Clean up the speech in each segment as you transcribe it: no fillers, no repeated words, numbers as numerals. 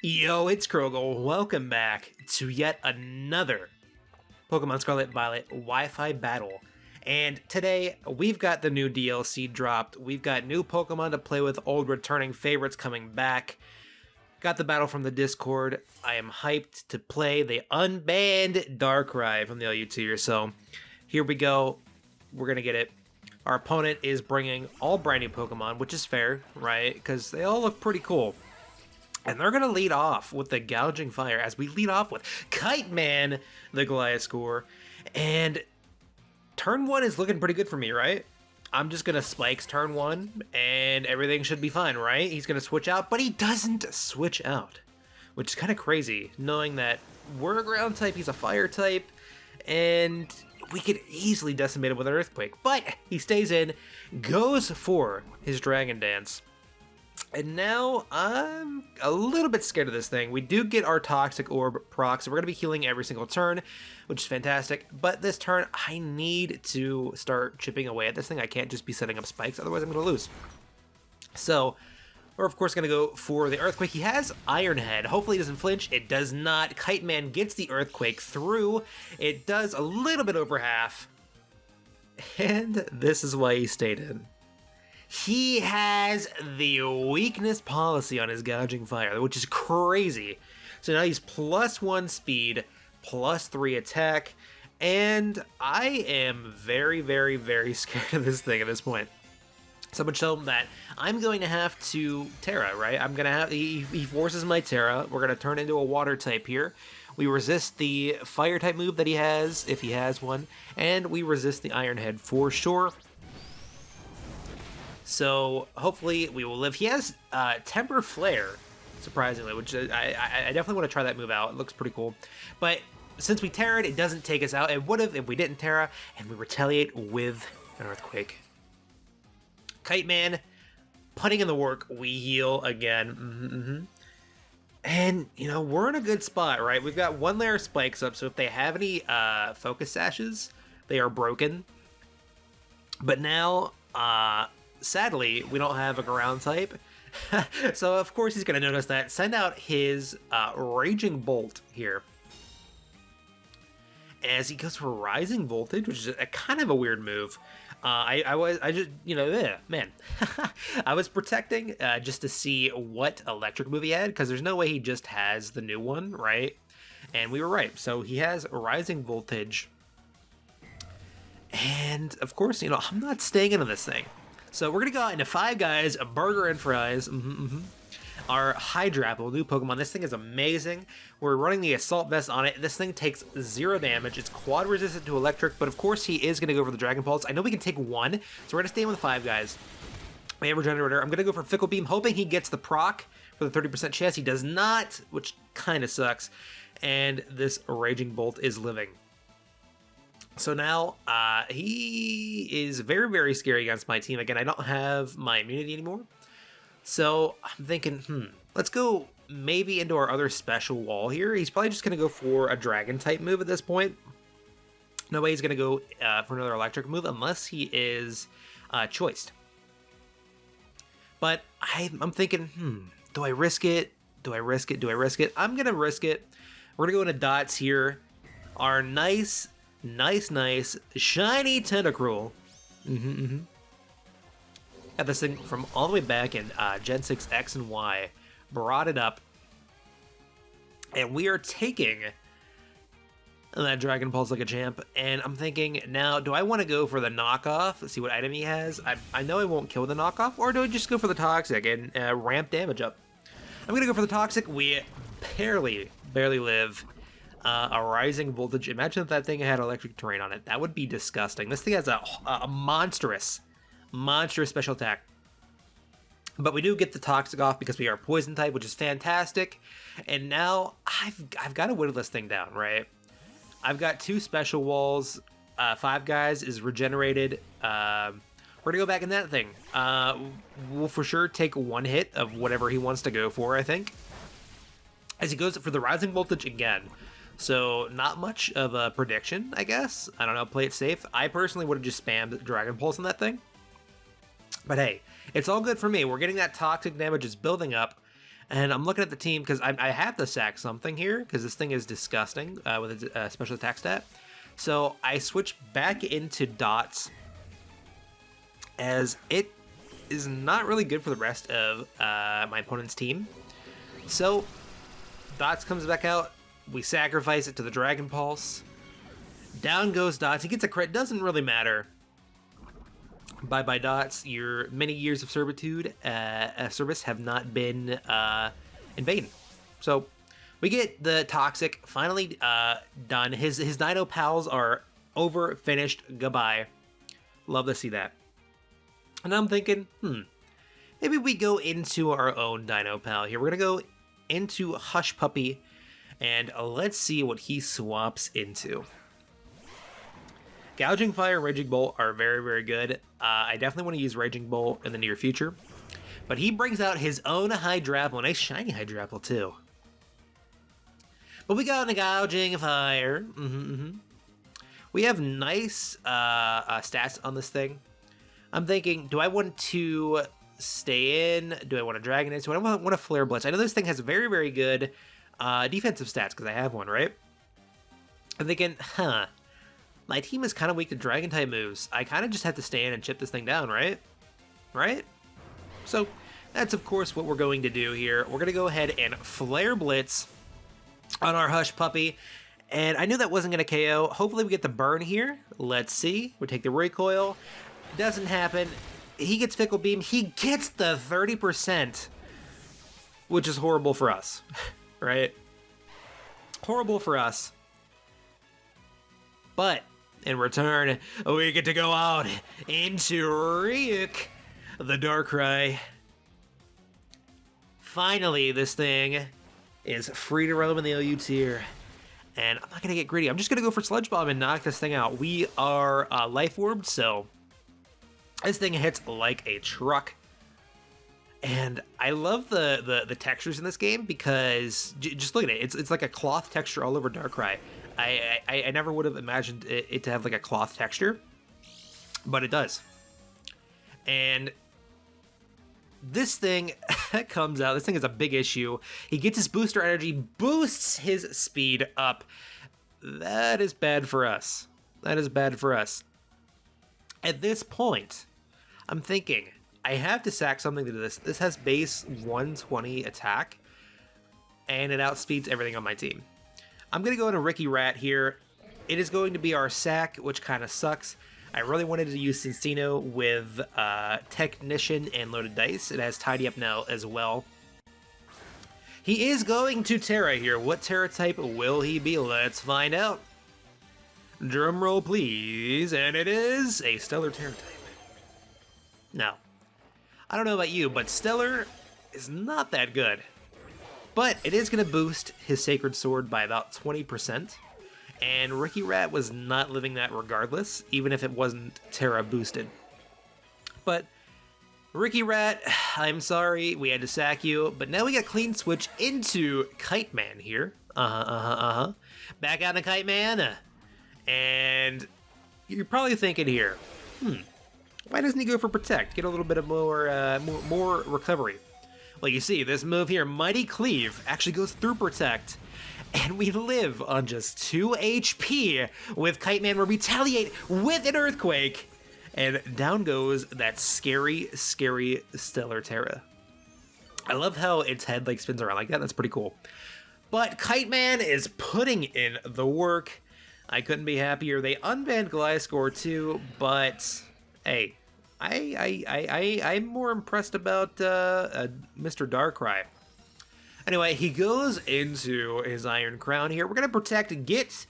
Yo, it's Crogol. Welcome back to yet another Pokemon Scarlet Violet Wi-Fi battle. And today, we've got the new DLC dropped. We've got new Pokemon to play with, old returning favorites coming back. Got the battle from the Discord. I am hyped to play the unbanned Darkrai from the LU tier. So, here we go. We're going to get it. Our opponent is bringing all brand new Pokemon, which is fair, right? Because they all look pretty cool. And they're going to lead off with the Gouging Fire as we lead off with Kite Man, the Goliath. And turn one is looking pretty good for me, right? I'm just going to Spikes turn one and everything should be fine, right? He's going to switch out, but he doesn't switch out, which is kind of crazy, knowing that we're a ground type, he's a fire type, and we could easily decimate him with an Earthquake. But he stays in, goes for his Dragon Dance. And now I'm a little bit scared of this thing. We do get our Toxic Orb proc, so we're going to be healing every single turn, which is fantastic. But this turn, I need to start chipping away at this thing. I can't just be setting up spikes, otherwise I'm going to lose. So we're of course going to go for the Earthquake. He has Iron Head. Hopefully he doesn't flinch. It does not. Kite Man gets the Earthquake through. It does a little bit over half. And this is why he stayed in. He has the weakness policy on his Gouging Fire, which is crazy. So now he's +1 speed, +3 attack, and I am very, very, very scared of this thing at this point. So much so that I'm going to have to Terra, right? I'm going to have, he forces my Terra. We're going to turn into a water type here. We resist the fire type move that he has, if he has one, and we resist the Iron Head for sure. So hopefully we will live. He has Temper Flare, surprisingly, which I definitely want to try that move out. It looks pretty cool. But since we Terra'd, it doesn't take us out. It would have if we didn't Terra, and we retaliate with an Earthquake. Kite Man, putting in the work, we heal again. And, you know, we're in a good spot, right? We've got one layer of spikes up, so if they have any focus sashes, they are broken. But now, sadly, we don't have a ground type. So, of course, he's going to notice that. Send out his Raging Bolt here. As he goes for Rising Voltage, which is a kind of a weird move. I was protecting just to see what electric move he had, because there's no way he just has the new one, right? And we were right. So he has Rising Voltage. And, of course, you know, I'm not staying into this thing. So we're going to go out into Five Guys, a burger and fries. Our Hydrapple, new Pokemon. This thing is amazing. We're running the Assault Vest on it. This thing takes 0 damage. It's quad resistant to electric, but of course he is going to go for the Dragon Pulse. I know we can take one, so we're going to stay in with Five Guys. We have Regenerator. I'm going to go for Fickle Beam, hoping he gets the proc for the 30% chance. He does not, which kind of sucks. And this Raging Bolt is living. So now, he is very, very scary against my team. Again, I don't have my immunity anymore. So I'm thinking, let's go maybe into our other special wall here. He's probably just going to go for a dragon type move at this point. No way he's going to go for another electric move unless he is choiced. But I'm thinking, do I risk it? Do I risk it? Do I risk it? I'm going to risk it. We're going to go into dots here. Our nice, shiny Tentacruel. Got this thing from all the way back in Gen 6 X and Y, brought it up, and we are taking that Dragon Pulse like a champ, and I'm thinking, now, do I want to go for the knockoff? Let's see what item he has. I know I won't kill the knockoff, or do I just go for the Toxic and ramp damage up? I'm going to go for the Toxic. We barely live. A Rising Voltage. Imagine if that thing had electric terrain on it. That would be disgusting. This thing has a monstrous special attack. But we do get the Toxic off because we are Poison type, which is fantastic. And now I've got to whittle this thing down, right? I've got 2 special walls. Five Guys is regenerated. We're going to go back in that thing. We'll for sure take 1 hit of whatever he wants to go for, I think. As he goes for the Rising Voltage again. So not much of a prediction, I guess. I don't know, play it safe. I personally would have just spammed Dragon Pulse on that thing. But hey, it's all good for me. We're getting that toxic damage. It's building up. And I'm looking at the team because I have to sack something here because this thing is disgusting with a special attack stat. So I switch back into Dots as it is not really good for the rest of my opponent's team. So Dots comes back out. We sacrifice it to the Dragon Pulse. Down goes Dots. He gets a crit. Doesn't really matter. Bye-bye, Dots. Your many years of servitude, service have not been in vain. So we get the Toxic finally done. His Dino pals are over, finished. Goodbye. Love to see that. And I'm thinking, maybe we go into our own Dino pal here. We're gonna go into Hush Puppy, and let's see what he swaps into. Gouging Fire and Raging Bolt are very, very good. I definitely want to use Raging Bolt in the near future. But he brings out his own Hydrapple, a nice shiny Hydrapple too. But we got a Gouging Fire. We have nice stats on this thing. I'm thinking, do I want to stay in? Do I want to Dragon it? Do I want to Flare Blitz? I know this thing has very, very good defensive stats because I have one, right? I'm thinking, my team is kind of weak to Dragon-type moves. I kind of just have to stay in and chip this thing down, right? Right? So that's, of course, what we're going to do here. We're going to go ahead and Flare Blitz on our Hush Puppy. And I knew that wasn't going to KO. Hopefully we get the burn here. Let's see. We take the recoil. Doesn't happen. He gets Fickle Beam. He gets the 30%, which is horrible for us, right? Horrible for us. But in return, we get to go out into Ryuk, the Darkrai. Finally, this thing is free to roam in the OU tier. And I'm not going to get greedy. I'm just going to go for Sludge Bomb and knock this thing out. We are Life Orbed, so this thing hits like a truck. And I love the textures in this game because just look at it. It's like a cloth texture all over Darkrai. I never would have imagined it to have like a cloth texture, but it does. And this thing comes out. This thing is a big issue. He gets his booster energy, boosts his speed up. That is bad for us. That is bad for us. At this point, I'm thinking I have to sack something to this. This has base 120 attack, and it outspeeds everything on my team. I'm going to go into Ricky Rat here. It is going to be our sack, which kind of sucks. I really wanted to use Cincino with Technician and Loaded Dice. It has Tidy Up now as well. He is going to Terra here. What Terra type will he be? Let's find out. Drum roll, please. And it is a Stellar Terra type. Now, I don't know about you, but Stellar is not that good. But it is going to boost his Sacred Sword by about 20%. And Ricky Rat was not living that regardless, even if it wasn't Terra boosted. But Ricky Rat, I'm sorry, we had to sack you. But now we got clean switch into Kite Man here. Back out to Kite Man. And you're probably thinking here, why doesn't he go for Protect? Get a little bit of more recovery. Well, you see, this move here, Mighty Cleave, actually goes through Protect, and we live on just 2 HP with Kite Man. We retaliate with an Earthquake, and down goes that scary, scary Stellar Terra. I love how its head like spins around like that. That's pretty cool. But Kite Man is putting in the work. I couldn't be happier. They unbanned Gliscor too, but hey, I'm more impressed about Mr. Darkrai. Anyway, he goes into his Iron Crown here. We're going to protect and get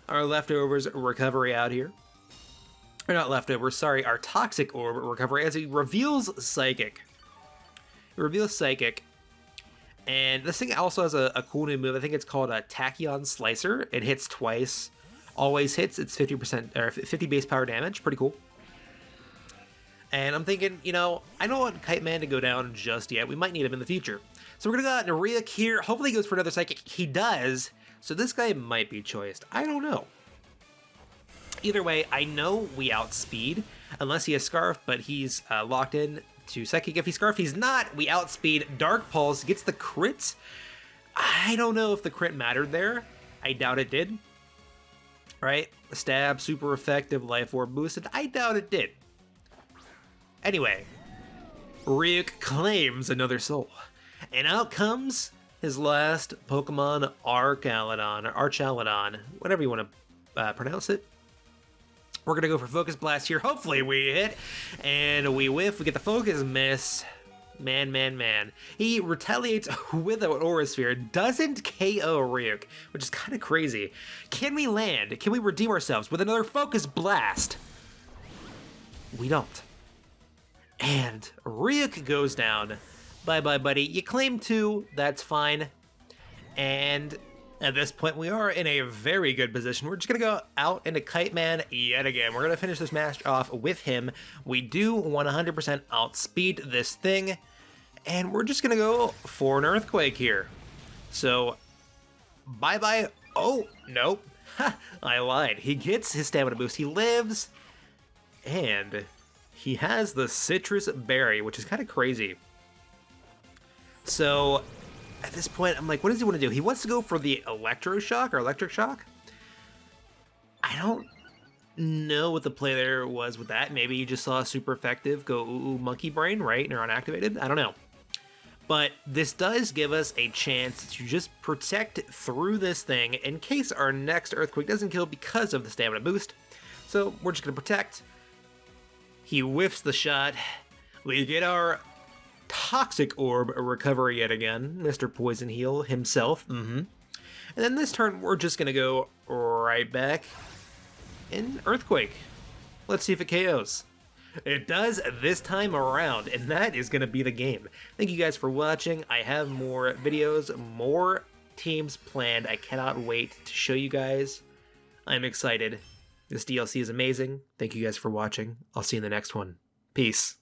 our Leftovers recovery out here. Or not Leftovers, sorry, our Toxic Orb recovery as he reveals Psychic. He reveals Psychic. And this thing also has a cool new move. I think it's called a Tachyon Slicer. It hits twice. Always hits. It's 50% or 50 base power damage. Pretty cool. And I'm thinking, you know, I don't want Kite Man to go down just yet. We might need him in the future. So we're going to go out into Ryuk here. Hopefully he goes for another Psychic. He does. So this guy might be choiced. I don't know. Either way, I know we outspeed. Unless he has Scarf, but he's locked in to Psychic. If he's Scarf, he's not. We outspeed. Dark Pulse gets the crits. I don't know if the crit mattered there. I doubt it did. Right? Stab, super effective, life orb boosted. I doubt it did. Anyway, Ryuk claims another soul. And out comes his last Pokemon, Archaludon, whatever you want to pronounce it. We're going to go for Focus Blast here. Hopefully we hit, and we whiff. We get the Focus Miss. Man. He retaliates with an Aura Sphere, doesn't KO Ryuk, which is kind of crazy. Can we land? Can we redeem ourselves with another Focus Blast? We don't. And Ryuk goes down. Bye-bye, buddy. You claim 2, that's fine. And at this point, we are in a very good position. We're just going to go out into Kite Man yet again. We're going to finish this match off with him. We do 100% outspeed this thing. And we're just going to go for an Earthquake here. So, bye-bye. Oh, nope. Ha, I lied. He gets his stamina boost. He lives. And he has the Citrus Berry, which is kind of crazy. So, at this point, I'm like, what does he want to do? He wants to go for the Electroshock or Electric Shock. I don't know what the play there was with that. Maybe you just saw super effective go ooh monkey brain, right? Neuron activated. I don't know. But this does give us a chance to just protect through this thing in case our next Earthquake doesn't kill because of the stamina boost. So we're just going to protect. He whiffs the shot. We get our Toxic Orb recovery yet again. Mr. Poison Heal himself. And then this turn, we're just going to go right back in Earthquake. Let's see if it KOs. It does this time around, and that is going to be the game. Thank you guys for watching. I have more videos, more teams planned. I cannot wait to show you guys. I'm excited. This DLC is amazing. Thank you guys for watching. I'll see you in the next one. Peace.